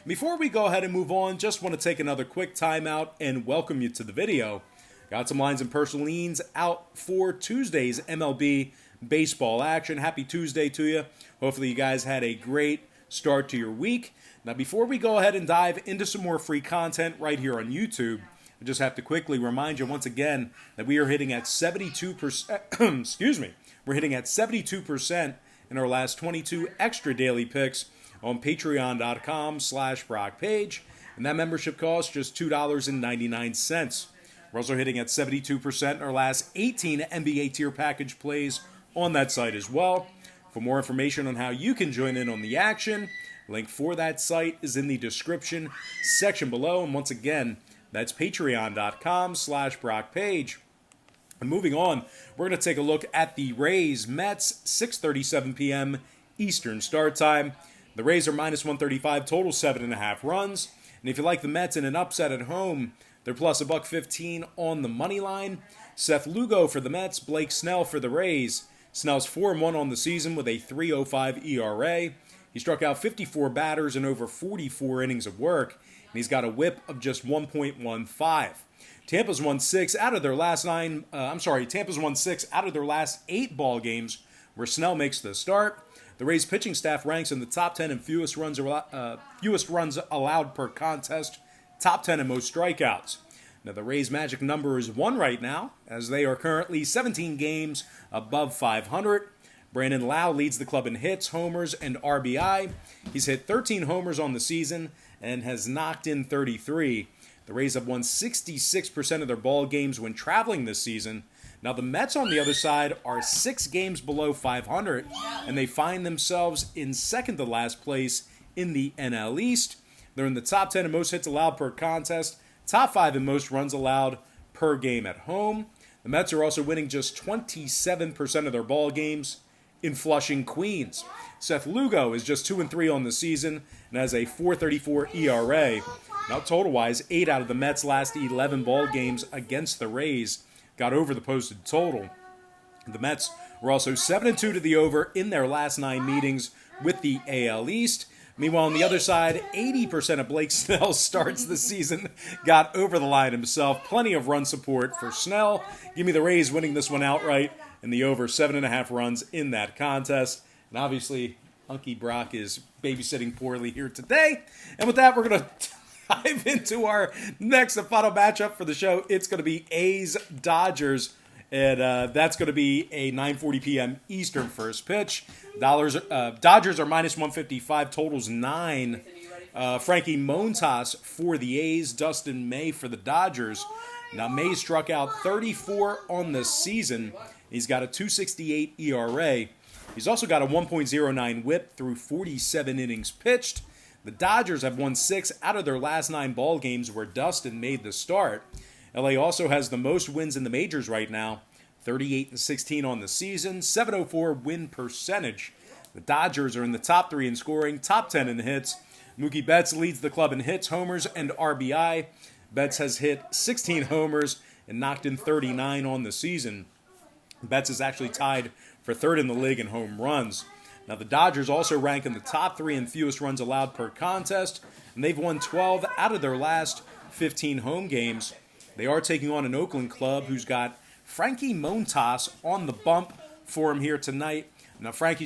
Before we go ahead and move on, just want to take another quick timeout and welcome you to the video. Got some lines and personal leans out for Tuesday's MLB baseball action. Happy Tuesday to you. Hopefully you guys had a great start to your week. Now before we go ahead and dive into some more free content right here on YouTube, I just have to quickly remind you once again that we are hitting at 72%, excuse me, we're hitting at 72% in our last 22 extra daily picks on patreon.com/BrockPage, and that membership costs just $2.99. We're also hitting at 72% in our last 18 NBA tier package plays on that site as well. For more information on how you can join in on the action, link for that site is in the description section below. And once again, that's patreon.com/BrockPage. And moving on, we're going to take a look at the Rays Mets, 6:37 p.m. Eastern start time. The Rays are minus 135, total 7.5 runs. And if you like the Mets in an upset at home, they're plus $1.15 on the money line. Seth Lugo for the Mets, Blake Snell for the Rays. Snell's 4-1 on the season with a 3.05 ERA. He struck out 54 batters in over 44 innings of work, and he's got a whip of just 1.15. Tampa's won 6 out of their last 8 ball games where Snell makes the start. The Rays pitching staff ranks in the top 10 in fewest runs allowed per contest, top 10 in most strikeouts. Now the Rays' magic number is 1 right now, as they are currently 17 games above 500. Brandon Lau leads the club in hits, homers, and RBI. He's hit 13 homers on the season and has knocked in 33. The Rays have won 66% of their ball games when traveling this season. Now the Mets, on the other side, are 6 games below 500, and they find themselves in second to last place in the NL East. They're in the top 10 in most hits allowed per contest, top 5 in most runs allowed per game at home. The Mets are also winning just 27% of their ball games in Flushing, Queens. Seth Lugo is just 2-3 on the season and has a 4.34 ERA. Now total-wise, 8 out of the Mets' last 11 ball games against the Rays got over the posted total. The Mets were also 7-2 to the over in their last 9 meetings with the AL East. Meanwhile, on the other side, 80% of Blake Snell's starts this season got over the line himself. Plenty of run support for Snell. Give me the Rays winning this one outright and the over 7.5 runs in that contest. And obviously, Unky Brock is babysitting poorly here today. And with that, we're going to dive into our next and final matchup for the show. It's going to be A's-Dodgers, and that's going to be a 9:40 p.m. Eastern first pitch. Dodgers are minus 155, totals 9. Frankie Montas for the A's, Dustin May for the Dodgers. Now, May struck out 34 on the season. He's got a 2.68 ERA. He's also got a 1.09 whip through 47 innings pitched. The Dodgers have won 6 out of their last 9 ball games where Dustin made the start. LA also has the most wins in the majors right now, 38-16 on the season, 704 win percentage. The Dodgers are in the top 3 in scoring, top 10 in hits. Mookie Betts leads the club in hits, homers, and RBI. Betts has hit 16 homers and knocked in 39 on the season. Betts is actually tied for 3rd in the league in home runs. Now, the Dodgers also rank in the top 3 in fewest runs allowed per contest, and they've won 12 out of their last 15 home games. They are taking on an Oakland club who's got Frankie Montas on the bump for him here tonight. Now, Frankie